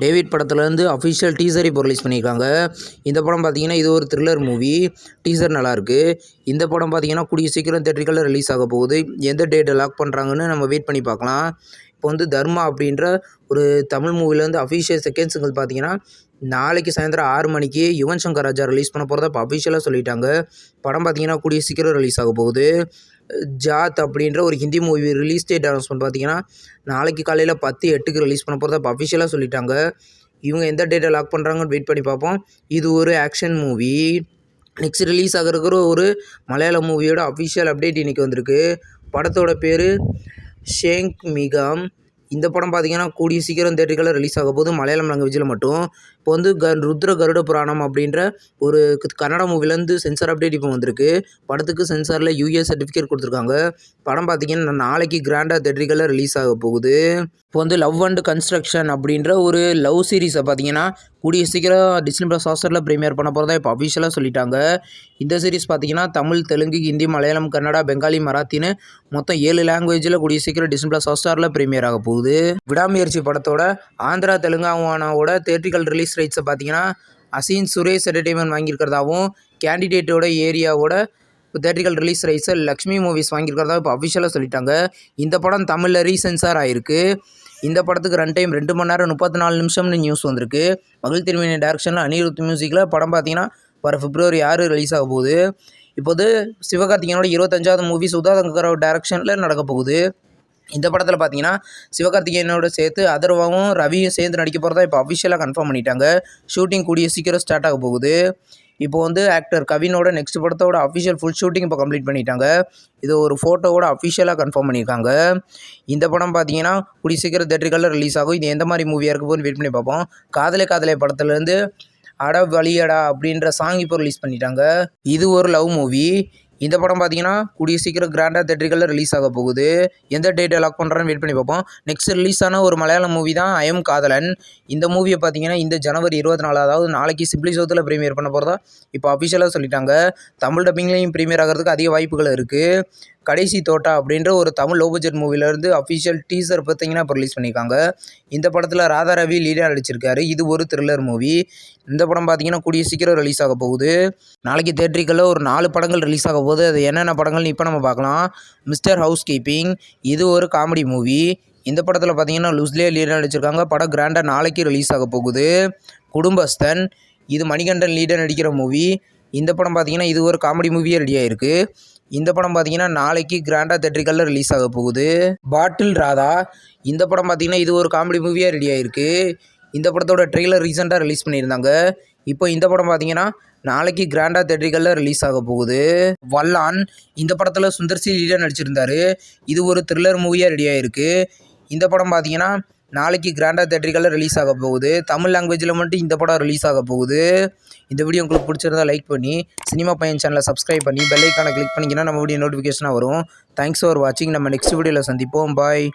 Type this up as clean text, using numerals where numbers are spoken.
David படத்துலேருந்து official teaser இப்போ release பண்ணியிருக்காங்க. இந்த படம் பார்த்தீங்கன்னா இது ஒரு த்ரில்லர் மூவி. டீசர் நல்லாயிருக்கு. இந்த படம் பார்த்தீங்கன்னா கூடிய சீக்கிரம் தியேட்டர்களில் ரிலீஸ் ஆக போகுது. எந்த டேட்டை லாக் பண்ணுறாங்கன்னு நம்ம வெயிட் பண்ணி பார்க்கலாம். இப்போ வந்து தர்மா அப்படின்ற ஒரு தமிழ் மூவிலேருந்து அஃபிஷியல் செகண்ட் சிங்கிள் பார்த்தீங்கன்னா நாளைக்கு சாயந்தரம் 6 மணிக்கு யுவன் சங்கர் ராஜா ரிலீஸ் பண்ண போகிறதா இப்போ அஃபிஷியலாக சொல்லிட்டாங்க. படம் பார்த்தீங்கன்னா கூடிய சீக்கிரம் ரிலீஸ் ஆக போகுது. ஜாத் அப்படின்ற ஒரு Hindi movie release date announcement பார்த்தீங்கன்னா நாளைக்கு காலையில் 10:08க்கு ரிலீஸ் பண்ண போகிறதா இப்போ அஃபிஷியலாக சொல்லிட்டாங்க. இவங்க எந்த டேட்டை லாக் பண்ணுறாங்கன்னு வெயிட் பண்ணி பார்ப்போம். இது ஒரு ஆக்ஷன் மூவி. நெக்ஸ்ட் ரிலீஸ் ஆகிருக்கிற ஒரு மலையாள மூவியோட அஃபிஷியல் அப்டேட் இன்றைக்கி வந்திருக்கு. படத்தோட பேர் ஷேங்க் மிகாம். இந்த படம் பார்த்தீங்கன்னா கூடிய சீக்கிரம் தியேட்டர்களில் ரிலீஸ் ஆக போகுது. மலையாளம் லாங்குவேஜில் மட்டும். இப்போ வந்து ருத்ர கருட புராணம் அப்படின்ற ஒரு கன்னட மூவிலேருந்து சென்சார் அப்டேட் இப்போ வந்திருக்கு. படத்துக்கு சென்சாரில் யூஎஸ் சர்டிஃபிகேட் கொடுத்துருக்காங்க. படம் பார்த்தீங்கன்னா நாளைக்கு கிராண்டாக தியேட்டர்களில் ரிலீஸ் ஆக போகுது. இப்போ வந்து லவ் அண்ட் கன்ஸ்ட்ரக்ஷன் அப்படின்ற ஒரு லவ் சீரிஸை பார்த்தீங்கன்னா கூடிய சீக்கிரம் டிஸ்னி ப்ளஸ் ஹாட்ஸ்டாரில் ப்ரீமியர் பண்ண போகிறதா இப்போ அஃபிஷியலாக சொல்லிட்டாங்க. இந்த சீரிஸ் பார்த்தீங்கன்னா தமிழ், தெலுங்கு, ஹிந்தி, மலையாளம், கன்னடா, பெங்காலி, மராத்தின்னு மொத்தம் 7 லாங்குவேஜில் கூடிய சீக்கிரம் டிஸ்னி ப்ளஸ் ஹாட்ஸ்டாரில் ப்ரீமியர் ஆக போகுது. விடாமுயற்சி படத்தோட ஆந்திரா, தெலுங்கானாவோட தியேட்டரிக்கல் ரிலீஸ் ரைட்ஸை பார்த்தீங்கன்னா அசீன் சுரேஷ் என்டர்டெயின்மெண்ட் வாங்கியிருக்கிறதாவும், கேண்டிடேட்டோட ஏரியாவோட தியேட்டரிக்கல் ரிலீஸ் ரைட்ஸை லக்ஷ்மி மூவிஸ் வாங்கியிருக்கிறதா இப்போ அஃபிஷியலாக சொல்லிட்டாங்க. இந்த படம் தமிழில் ரீசென்சார் ஆகிருக்கு. இந்த படத்துக்கு ரன் டைம் 2 மணி நேரம் 34 நிமிஷம்னு நியூஸ் வந்திருக்கு. மகிழ் திருமேனி டைரக்ஷனில் அனிருத் மியூசிக்கில் படம் பார்த்தீங்கன்னா வர February 6 ரிலீஸ் ஆக போகுது. இப்போது சிவகார்த்திகேயனோட 25வது மூவி சுதா சங்கர் டைரக்ஷனில் நடக்க போகுது. இந்த படத்தில் பார்த்தீங்கன்னா சிவகார்த்திகேயனோட சேர்த்து அதர்வாவும் ரவியும் சேர்ந்து நடிக்க போகிறதா இப்போ அஃபிஷியலாக கன்ஃபார்ம் பண்ணிட்டாங்க. ஷூட்டிங் கூடிய சீக்கிரம் ஸ்டார்ட் ஆக போகுது. இப்போ வந்து ஆக்டர் கவினோட நெக்ஸ்ட் படத்தோட அஃபிஷியல் ஃபுல் ஷூட்டிங் இப்போ கம்ப்ளீட் பண்ணிட்டாங்க. இது ஒரு ஃபோட்டோவோட அஃபிஷியலாக கன்ஃபார்ம் பண்ணியிருக்காங்க. இந்த படம் பார்த்தீங்கன்னா கூடிய சீக்கிரம் தியேட்டர்களில் ரிலீஸ் ஆகும். இது எந்த மாதிரி மூவியாக இருக்க போகுதுன்னு வெயிட் பண்ணி பார்ப்போம். காதலே காதலே படத்துலேருந்து அட வலியடா அப்படின்ற சாங் இப்போ ரிலீஸ் பண்ணிட்டாங்க. இது ஒரு லவ் மூவி. இந்த படம் பார்த்தீங்கன்னா கூடிய சீக்கிரம் கிராண்டாக தியேட்டர்களில் ரிலீஸ் ஆக போகுது. எந்த டேட்டை லாக் பண்ணுறான்னு வெயிட் பண்ணி பார்ப்போம். நெக்ஸ்ட் ரிலீஸ் ஆன ஒரு மலையாள மூவி தான் ஐ எம் காதலன். இந்த மூவியை பார்த்தீங்கன்னா இந்த ஜனவரி 24, அதாவது நாளைக்கு சிப்ளி சவுத்தில் ப்ரீமியர் பண்ண போகிறதா இப்போ அஃபிஷியலாக சொல்லிட்டாங்க. தமிழ் டப்பிங்லேயும் ப்ரீமியர் ஆகிறதுக்கு அதிக வாய்ப்புகள் இருக்குது. கடைசி தோட்டா அப்படின்ற ஒரு தமிழ் லோ பட்ஜெட் மூவிலேருந்து அஃபிஷியல் டீசர் பார்த்தீங்கன்னா இப்போ ரிலீஸ் பண்ணியிருக்காங்க. இந்த படத்தில் ராதா ரவி லீடாக நடிச்சிருக்காரு. இது ஒரு த்ரில்லர் மூவி. இந்த படம் பார்த்தீங்கன்னா கூடிய சீக்கிரம் ரிலீஸ் ஆக போகுது. நாளைக்கு தியேட்டரிக்கலில் ஒரு 4 படங்கள் ரிலீஸ் ஆக போகுது. அது என்னென்ன படங்கள்னு இப்போ நம்ம பார்க்கலாம். Mister house keeping. இது ஒரு காமெடி மூவி. இந்த படத்தில் பார்த்தீங்கன்னா லுஸ்லியா லீடாக நடிச்சிருக்காங்க. படம் கிராண்டாக நாளைக்கு ரிலீஸ் ஆக போகுது. குடும்பஸ்தன். இது மணிகண்டன் லீடாக நடிக்கிற மூவி. இந்த படம் பார்த்தீங்கன்னா இது ஒரு காமெடி மூவியே ரெடியாக இருக்குது. இந்த படம் பார்த்தீங்கன்னா நாளைக்கு கிராண்டாக தியேட்டரிக்கலில் ரிலீஸ் ஆக போகுது. பாட்டில் ராதா. இந்த படம் பார்த்தீங்கன்னா இது ஒரு காமெடி மூவியாக ரெடியாக இருக்குது. இந்த படத்தோட ட்ரெய்லர் ரீசெண்டாக ரிலீஸ் பண்ணியிருந்தாங்க. இப்போ இந்த படம் பார்த்தீங்கன்னா நாளைக்கு கிராண்டாக தியேட்டரிக்கலில் ரிலீஸ் ஆக போகுது. வல்லான். இந்த படத்தில் சுந்தர்சி லீடாக நடிச்சிருந்தாரு. இது ஒரு த்ரில்லர் மூவியாக ரெடியாக இருக்குது. இந்த படம் பார்த்தீங்கன்னா நாளைக்கு கிராண்டாக தியேட்டரிக்கலில் ரிலீஸ் ஆக போகுது. தமிழ் லாங்குவேஜில் மட்டும் இந்த படம் ரிலீஸ் ஆக போகுது. இந்த வீடியோ உங்களுக்கு பிடிச்சிருந்தா லைக் பண்ணி சினிமா பையன் சேனலை சப்ஸ்கிரைப் பண்ணி பெல் ஐக்கானை கிளிக் பண்ணிங்கன்னா நம்ம வீடியோ நோட்டிஃபிகேஷனாக வரும். தேங்க்ஸ் ஃபார் வாட்சிங். நம்ம நெக்ஸ்ட் வீடியோவில் சந்திப்போம். பாய்.